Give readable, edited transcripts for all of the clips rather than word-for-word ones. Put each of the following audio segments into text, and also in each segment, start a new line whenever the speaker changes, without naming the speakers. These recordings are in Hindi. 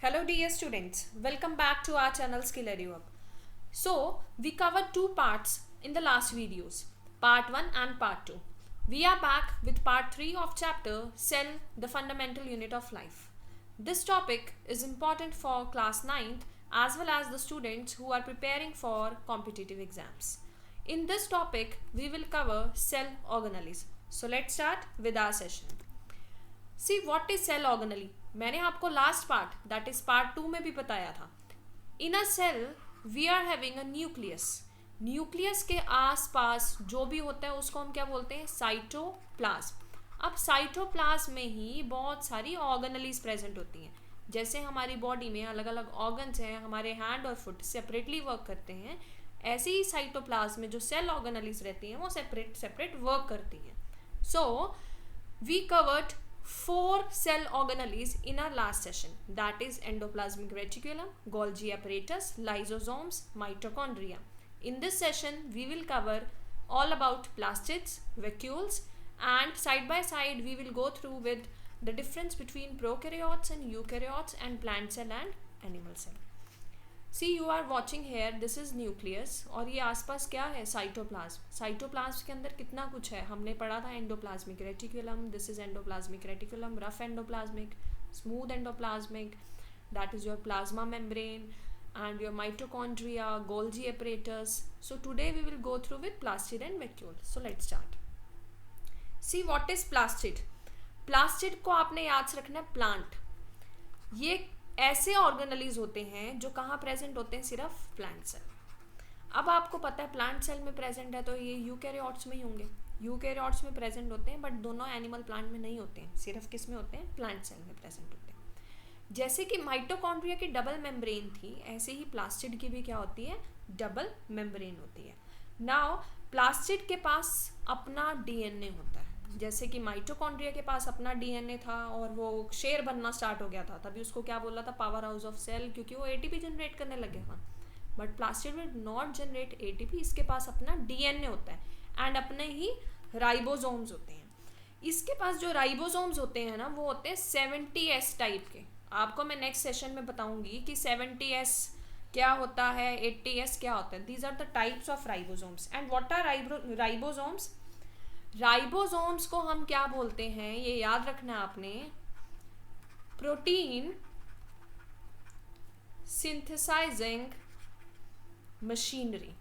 Hello dear students, welcome back to our channel SkillEduUp. So, we covered two parts in the last videos, part 1 and part 2. We are back with part 3 of chapter Cell, the Fundamental Unit of Life. This topic is important for class 9th as well as the students who are preparing for competitive exams. In this topic, we will cover cell organelles. So, let's start with our session. See what is cell organelle. मैंने आपको last part that is part 2 में भी बताया था. In a cell we are having a nucleus. Nucleus के आसपास जो भी होता है उसको हम क्या बोलते हैं? साइटोप्लाज्म. अब साइटोप्लाज्म में ही बहुत सारी ऑर्गेनलीज प्रेजेंट होती हैं. जैसे हमारी बॉडी में अलग अलग ऑर्गन्स हैं, हमारे हैंड और फुट सेपरेटली वर्क करते हैं, ऐसे ही साइटोप्लाज्म में जो सेल ऑर्गेनलीज रहती हैं वो सेपरेट वर्क करती हैं. So we covered 4 cell organelles in our last session, that is endoplasmic reticulum, Golgi apparatus, lysosomes, mitochondria. In this session we will cover all about plastids, vacuoles, and side by side we will go through with the difference between prokaryotes and eukaryotes and plant cell and animal cell. See you are watching here, this is nucleus और ये आसपास क्या है? साइटोप्लाज्म. साइटोप्लाज्म के अंदर कितना कुछ है हमने पढ़ा था. Endoplasmic reticulum, this is endoplasmic reticulum, rough endoplasmic, smooth endoplasmic, that is your plasma membrane and your mitochondria, Golgi apparatus. So today we will go through with plastid and vacuole. So let's start. See what is plastid. Plastid को आपने याद रखना है प्लांट. ये ऐसे ऑर्गेनलीज होते हैं जो कहाँ प्रेजेंट होते हैं? सिर्फ प्लांट सेल. अब आपको पता है प्लांट सेल में प्रेजेंट है तो ये यूकैरियोट्स में ही होंगे. यूकैरियोट्स में प्रेजेंट होते हैं बट दोनों एनिमल प्लांट में नहीं होते हैं, सिर्फ किस में होते हैं? प्लांट सेल में प्रेजेंट होते हैं. जैसे कि माइटोकॉन्ड्रिया की डबल मेम्ब्रेन थी, ऐसे ही प्लास्टिड की भी क्या होती है? डबल मेम्ब्रेन होती है. नाउ प्लास्टिड के पास अपना डीएनए होता है. जैसे कि माइटोकॉन्ड्रिया के पास अपना डीएनए था और वो शेयर बनना स्टार्ट हो गया था, तभी उसको क्या बोला था? पावर हाउस ऑफ सेल, क्योंकि वो एटीपी जनरेट करने लगे थे. But plastid will not generate ATP, इसके पास अपना डीएनए होता है एंड अपने ही राइबोसोम्स होते हैं. इसके पास जो राइबोसोम्स होते हैं ना, वो होते हैं 70S टाइप के. आपको मैं नेक्स्ट सेशन में बताऊंगी कि 70S क्या होता है, 80S क्या होता है. These are the types of ribosomes. And what are ribosomes? Ribosomes को हम क्या बोलते हैं ये याद रखना है आपने. Protein synthesising machinery.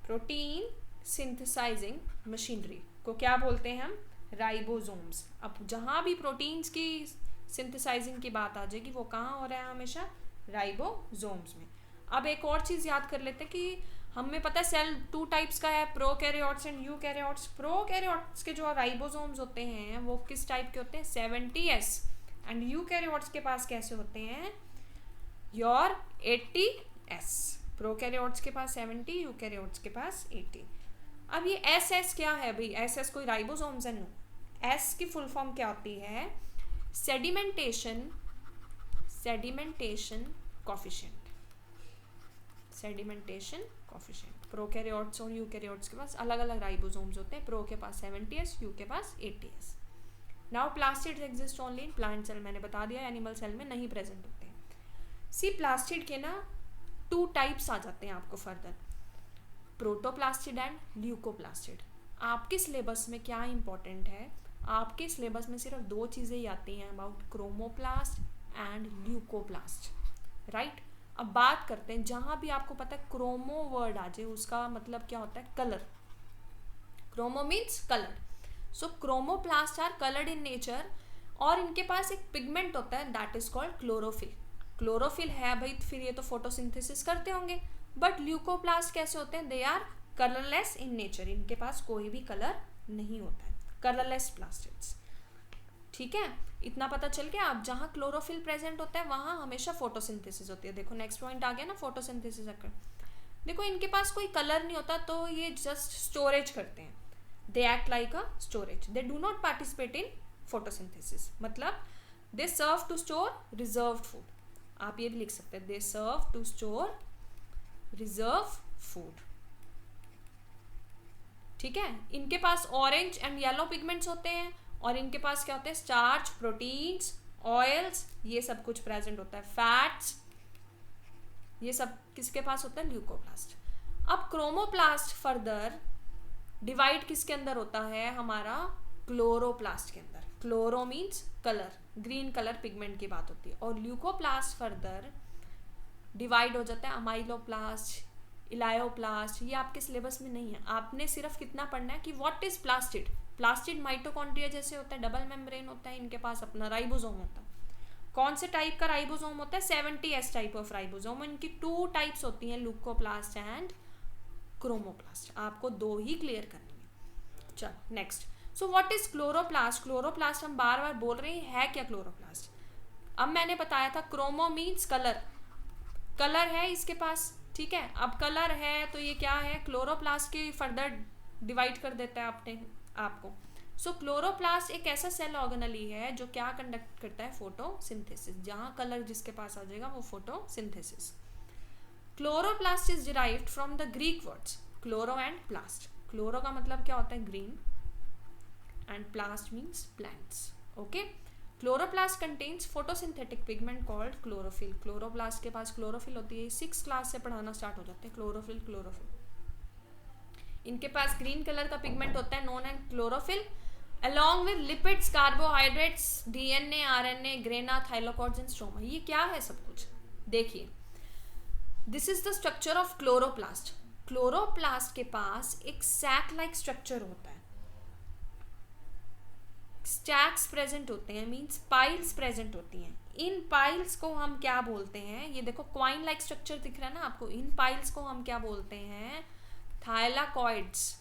Protein synthesising machinery को क्या बोलते हैं हम? राइबोसोम्स. अब जहां भी प्रोटीन्स की सिंथेसाइजिंग की बात आ जाएगी वो कहाँ हो रहा है? हमेशा राइबोसोम्स में. अब एक और चीज याद कर लेते हैं कि हमें पता है सेल 2 टाइप्स का है, प्रोकैरियोट्स एंड यूकैरियोट्स. प्रोकैरियोट्स के जो राइबोसोम्स होते हैं वो किस टाइप के होते हैं? 70S. एंड यूकैरियोट्स के पास कैसे होते हैं? Your 80S. प्रोकैरियोट्स के पास 70, यूकैरियोट्स के पास 80. अब ये SS क्या है भाई? SS कोई राइबोसोम्स है? नो. S की फुल फॉर्म क्या होती है? Sedimentation coefficient. Sedimentation coefficient. Prokaryotes और यूकैरियोट्स के पास अलग अलग राइबोसोम्स होते हैं. प्रो के पास 70S, यू के पास 80S. Now plastids exist only in plant cell. मैंने बता दिया एनिमल सेल में नहीं प्रेजेंट होते हैं. सी प्लास्टिड के ना 2 टाइप्स आ जाते हैं आपको फर्दर, प्रोटोप्लास्टिड एंड ल्यूकोप्लास्टिड. आपके सिलेबस में क्या इंपॉर्टेंट है? आपके सिलेबस में सिर्फ 2 चीज़ें ही आती हैं, about chromoplast and leucoplast. Right. अब बात करते हैं, जहां भी आपको पता है क्रोमो वर्ड आ जाए उसका मतलब क्या होता है? Colour. Chromo means colour. So chromoplast are coloured in nature और इनके पास एक पिगमेंट होता है that is called chlorophyll. Chlorophyll है भाई, फिर ये तो फोटोसिंथेसिस करते होंगे. बट ल्यूकोप्लास्ट कैसे होते हैं? They are colourless in nature. इनके पास कोई भी कलर नहीं होता है. Colourless plastids. ठीक है, इतना पता चल गया. अब जहाँ क्लोरोफिल प्रेजेंट होता है वहाँ हमेशा फोटोसिंथेसिस होती है. देखो नेक्स्ट पॉइंट आ गया ना, फोटोसिंथेसिस अकर. देखो इनके पास कोई कलर नहीं होता तो ये जस्ट स्टोरेज करते हैं. They act like a storage. They do not participate in photosynthesis. मतलब दे सर्व टू स्टोर रिजर्व्ड फूड. आप ये भी लिख सकते हैं, दे सर्व टू स्टोर रिजर्व फूड. ठीक है. इनके पास ऑरेंज एंड येलो पिगमेंट्स होते हैं और इनके पास क्या होते हैं? स्टार्च, प्रोटीन्स ऑयल्स, ये सब कुछ प्रेजेंट होता है, फैट्स, ये सब किसके पास होता है, ल्यूकोप्लास्ट। अब क्रोमोप्लास्ट फर्दर डिवाइड किसके अंदर होता है, हमारा क्लोरोप्लास्ट के अंदर। Chloro means colour, green colour pigment की बात होती है। और ल्यूकोप्लास्ट फर्दर डिवाइड हो जाता है अमाइलोप्लास्ट, इलायोप्लास्ट। ये आपके सिलेबस में नहीं है, आपने सिर्फ कितना पढ़ना है कि what is plastid. Plastid mitochondria जैसे होता है, डबल मेम्ब्रेन होता है, इनके पास अपना राइबोसोम होता है। कौन से टाइप का राइबोसोम होता है, 70S टाइप ऑफ राइबोसोम। इनकी 2 टाइप्स होती हैं, ल्यूकोप्लास्ट एंड क्रोमोप्लास्ट। आपको 2 ही क्लियर करनी है। चलो next, so what is chloroplast. Chloroplast हम बार बार बोल रहे हैं, है क्या क्लोरोप्लास्ट। अब मैंने बताया था क्रोमो मीन्स कलर, कलर है इसके पास, ठीक है। अब कलर है तो ये क्या है, क्लोरोप्लास्ट के फर्दर डिवाइड कर देता है अपने आपको। सो क्लोरोप्लास्ट एक ऐसा सेल ऑर्गेनली है जो क्या कंडक्ट करता है, फोटोसिंथेसिस। जहां कलर जिसके पास आ जाएगा वो photosynthesis. Chloroplast is derived from the Greek words chloro and प्लास्ट। Chloro का मतलब क्या होता है, green, and प्लास्ट means plants. Okay, chloroplast contains photosynthetic pigment called chlorophyll. Chloroplast के पास क्लोरोफिल होती है, 6th क्लास से पढ़ाना स्टार्ट हो जाते हैं, क्लोरोफिल क्लोरोफिल। इनके पास ग्रीन कलर का पिगमेंट होता है, known and chlorophyll, along with lipids, carbohydrates, DNA, RNA, grana, thylakoids and stroma. ये क्या है सब कुछ, देखिए। This is the structure of chloroplast. Chloroplast के पास एक सैक लाइक स्ट्रक्चर होता है, स्टैक्स प्रेजेंट होते हैं, मींस पाइल्स प्रेजेंट होती हैं। इन पाइल्स को हम क्या बोलते हैं, ये देखो क्वाइन लाइक स्ट्रक्चर दिख रहा है ना आपको, इन पाइल्स को हम क्या बोलते हैं, थाइलाकॉइड्स।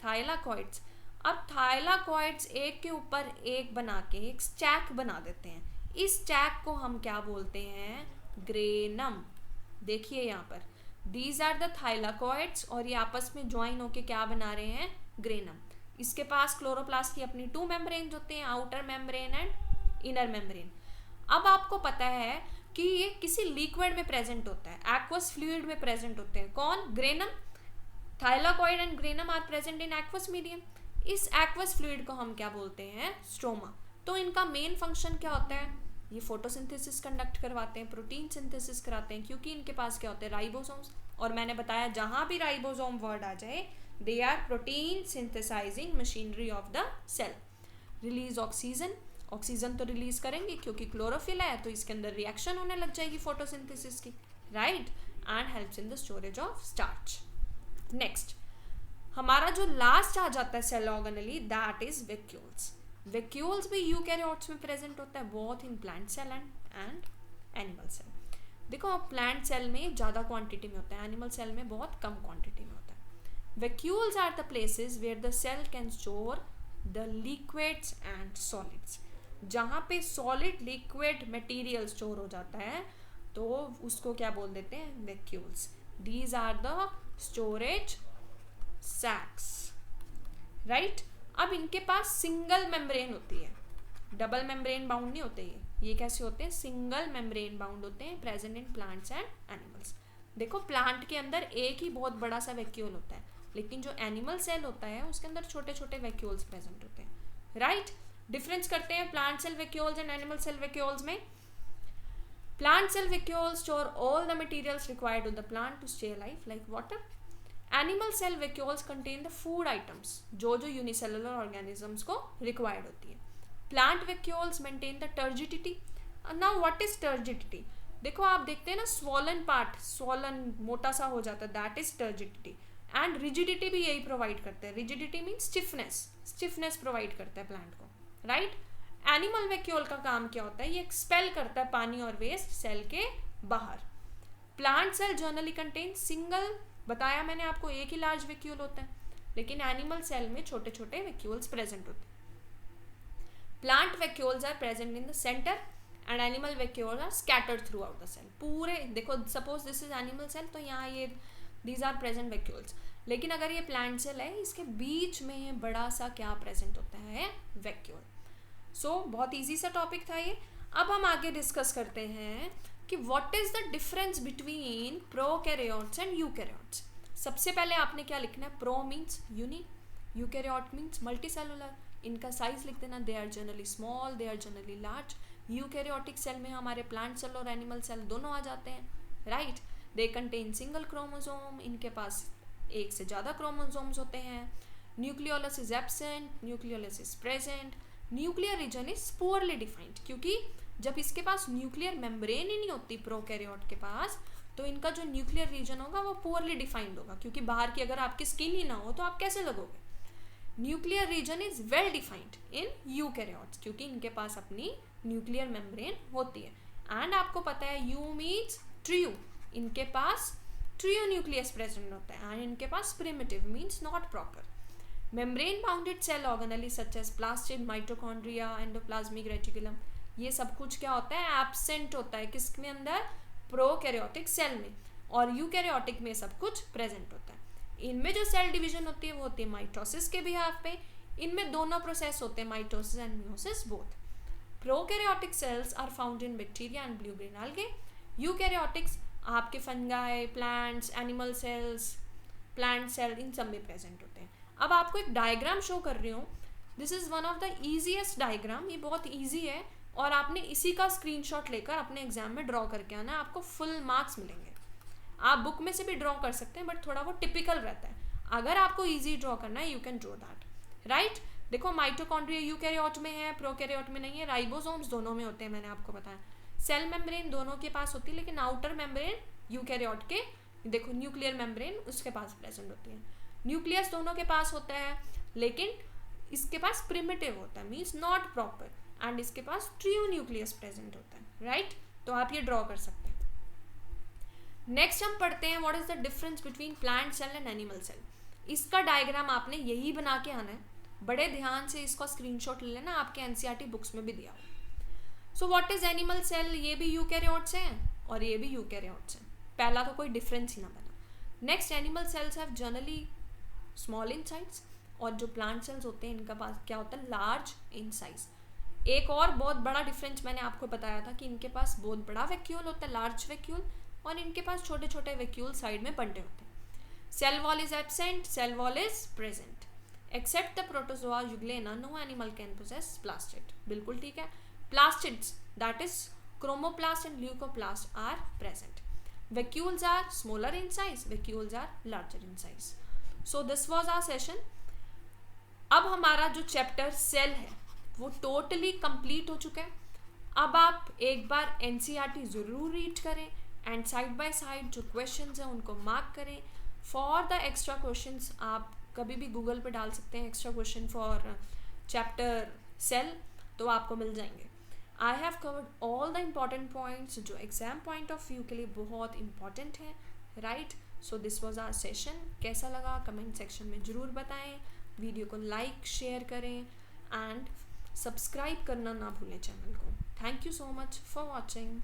थाइलाकॉइड्स। अब थाइलाकॉइड्स एक के ऊपर एक बना के एक स्टैक बना देते हैं। इस स्टैक को हम क्या बोलते हैं, ग्रेनम। देखिए यहाँ पर दीज आर द थाइलाकॉइड्स, और ये आपस में ज्वाइन होके क्या बना रहे हैं, ग्रेनम। इसके पास क्लोरोप्लास्ट की अपनी 2 मेम्ब्रेन होते हैं, outer membrane and inner membrane. अब आपको पता है कि ये किसी लिक्विड में प्रेजेंट होता है, एक्वस फ्लूइड में प्रेजेंट होते हैं। कौन, granum. Thylakoid and granum are present in aqueous medium. इस एक्वस फ्लूइड को हम क्या बोलते हैं, स्ट्रोमा। तो इनका मेन फंक्शन क्या होता है, ये फोटोसिंथेसिस कंडक्ट करवाते हैं, प्रोटीन सिंथेसिस कराते हैं, क्योंकि इनके पास क्या होते हैं, राइबोसोम्स। और मैंने बताया जहां भी राइबोसोम वर्ड आ जाए, they are protein synthesising machinery of the cell. Release oxygen, oxygen तो रिलीज करेंगे क्योंकि क्लोरोफिल है, तो इसके अंदर रिएक्शन होने लग जाएगी फोटोसिंथेसिस की, right, and helps in the storage of starch. Next, हमारा जो लास्ट आ जाता है cell organelle, that is vacuoles. Vacuoles भी यूकैरियोट्स में प्रेजेंट होता है, both in plant cell and animal cell. देखो प्लांट सेल में ज़्यादा क्वांटिटी में होता है, एनिमल सेल में बहुत कम क्वांटिटी में होता है। Vacuoles are the places where the cell can store the liquids and solids. जहाँ पे सॉलिड लिक्विड मटेरियल स्टोर हो जाता है तो उसको क्या बोल देते हैं, vacuoles. These are the storage sacs, right. अब इनके पास सिंगल मेम्ब्रेन होती है, डबल मेम्ब्रेन बाउंड नहीं होते ये कैसे होते हैं, सिंगल मेम्ब्रेन बाउंड होते हैं, present in plants and animals. देखो प्लांट के अंदर एक ही बहुत बड़ा सा वैक्यूल होता है, लेकिन जो एनिमल सेल होता है उसके अंदर छोटे छोटे वैक्यूल्स प्रेजेंट होते हैं, राइट। डिफरेंस करते हैं plant cell vacuoles and animal cell vacuoles में। Plant cell vacuoles store all the materials required to the plant to stay alive like water. Animal cell vacuoles contain the food items, जो यूनिसेलुलर ऑर्गेनिजम्स को रिक्वायर्ड होती है। Plant vacuoles maintain the turgidity. Now what is turgidity, देखो आप देखते हैं ना, स्वॉलन पार्ट, स्वॉलन मोटा सा हो जाता है, that is turgidity. And rigidity भी यही प्रोवाइड करते हैं, rigidity means stiffness, stiffness provide करता है प्लांट को, राइट। एनिमल वैक्यूल का काम क्या होता है, ये एक्सपेल करता है पानी और वेस्ट सेल के बाहर। Plant cell generally contain single, बताया मैंने आपको, एक ही लार्ज वैक्यूल होता है, लेकिन एनिमल सेल में छोटे छोटे वैक्यूल्स प्रेजेंट होते हैं। Plant vacuoles are present in the centre and animal vacuoles are scattered throughout the cell. पूरे देखो, suppose this is animal cell, तो यहाँ ये दीज आर प्रेजेंट वैक्यूल्स, लेकिन अगर ये प्लांट सेल है, इसके बीच में बड़ा सा क्या प्रेजेंट होता है, वैक्यूल। सो बहुत ईजी सा टॉपिक था ये। अब हम आगे डिस्कस करते हैं कि what is the difference between prokaryotes and eukaryotes. सबसे पहले आपने क्या लिखना है, pro means unique, eukaryote means multicellular. इनका साइज लिख देना, they are generally small, they are generally large. Eukaryotic cell में हमारे प्लांट सेल और एनिमल सेल दोनों आ जाते हैं, right. They contain single chromosome, इनके पास एक से ज़्यादा क्रोमोसोम्स होते हैं। Nucleolus is absent, nucleolus is present. Nuclear reason is poorly defined, क्योंकि जब इसके पास न्यूक्लियर मेम्ब्रेन ही नहीं होती प्रोकैरियोट के पास, तो इनका जो न्यूक्लियर रीजन होगा वो पुअरली डिफाइंड होगा, क्योंकि बाहर की अगर आपकी स्किन ही ना हो तो आप कैसे लगोगे। Nuclear region is well defined in eukaryotes, क्योंकि इनके पास अपनी न्यूक्लियर मेम्ब्रेन होती है। एंड आपको पता है यू मीन्स ट्रियो, इनके पास ट्रियो न्यूक्लियस प्रेजेंट होता है। एंड इनके पास primitive means not proper. Membrane bounded cell organelle such as plastid, mitochondria, endoplasmic reticulum, ये सब कुछ क्या होता है, एब्सेंट होता है किसमें अंदर, प्रोकैरियोटिक सेल में। और यूकैरियोटिक में सब कुछ प्रेजेंट होता है। इनमें जो सेल डिवीजन होती है वो होती है माइटोसिस के बिहाफ पे। इनमें दोनों प्रोसेस होते हैं, mitosis and meiosis both. Prokaryotic cells are found in bacteria and blue green algae। Eukaryotics आपके fungi, plants, animal cells, plant cell, इन सब में प्रेजेंट होते हैं। अब आपको एक डायग्राम शो कर रही हूँ। This is one of the easiest diagram, ये बहुत ईजी है और आपने इसी का स्क्रीनशॉट लेकर अपने एग्जाम में ड्रॉ करके आना, आपको फुल मार्क्स मिलेंगे। आप बुक में से भी ड्रॉ कर सकते हैं बट थोड़ा वो टिपिकल रहता है। अगर आपको इजी ड्रॉ करना है you can draw that, right. देखो माइटोकॉन्ड्रिया यूकैरियोट में है, प्रोकैरियोट में नहीं है। राइबोसोम्स दोनों में होते हैं, मैंने आपको बताया। सेल मेम्ब्रेन दोनों के पास होती है, लेकिन आउटर मेम्ब्रेन यूकैरियोट के, देखो न्यूक्लियर मेम्ब्रेन उसके पास प्रेजेंट होती है। न्यूक्लियस दोनों के पास होता है, लेकिन इसके पास प्रिमिटिव होता है, मीन्स नॉट प्रॉपर। एंड इसके पास ट्रियो न्यूक्लियस प्रेजेंट होता है, राइट। तो आप ये ड्रॉ कर सकते हैं। नेक्स्ट हम पढ़ते हैं what is the difference between plant cell and animal cell. इसका डायग्राम आपने यही बना के आना है, बड़े ध्यान से इसका स्क्रीनशॉट ले लेना, आपके एनसीईआरटी बुक्स में भी दिया हो। So what is animal cell, ये भी यूकैरियोट्स हैं और ये भी यूकैरियोट्स हैं, पहला तो कोई डिफरेंस ही ना बना। Next, animal cells have generally small in size, और जो प्लांट सेल्स होते हैं इनका पास क्या होता है, लार्ज इन साइज। एक और बहुत बड़ा डिफरेंस मैंने आपको बताया था कि इनके पास बहुत बड़ा वैक्यूल होता है, लार्ज वैक्यूल, और इनके पास छोटे छोटे वैक्यूल साइड में बंटे होते हैं। Cell wall is absent, cell wall is present. Except the protozoa euglena, no animal can possess plastid, बिल्कुल ठीक है। Plastids that is chromoplast and leucoplast are present. Vacuoles are smaller in size, vacuoles are larger in size. So this was our session. अब हमारा जो चैप्टर सेल है वो टोटली कंप्लीट हो चुका है। अब आप एक बार एनसीईआरटी ज़रूर रीड करें एंड साइड बाय साइड जो क्वेश्चंस हैं उनको मार्क करें। फॉर द एक्स्ट्रा क्वेश्चंस आप कभी भी गूगल पे डाल सकते हैं extra question for chapter cell, तो आपको मिल जाएंगे। I have covered all the important points जो एग्जाम पॉइंट ऑफ व्यू के लिए बहुत इंपॉर्टेंट है, right. So this was our session. कैसा लगा कमेंट सेक्शन में ज़रूर बताएं। वीडियो को लाइक शेयर करें एंड सब्सक्राइब करना ना भूलें चैनल को। Thank you so much for watching.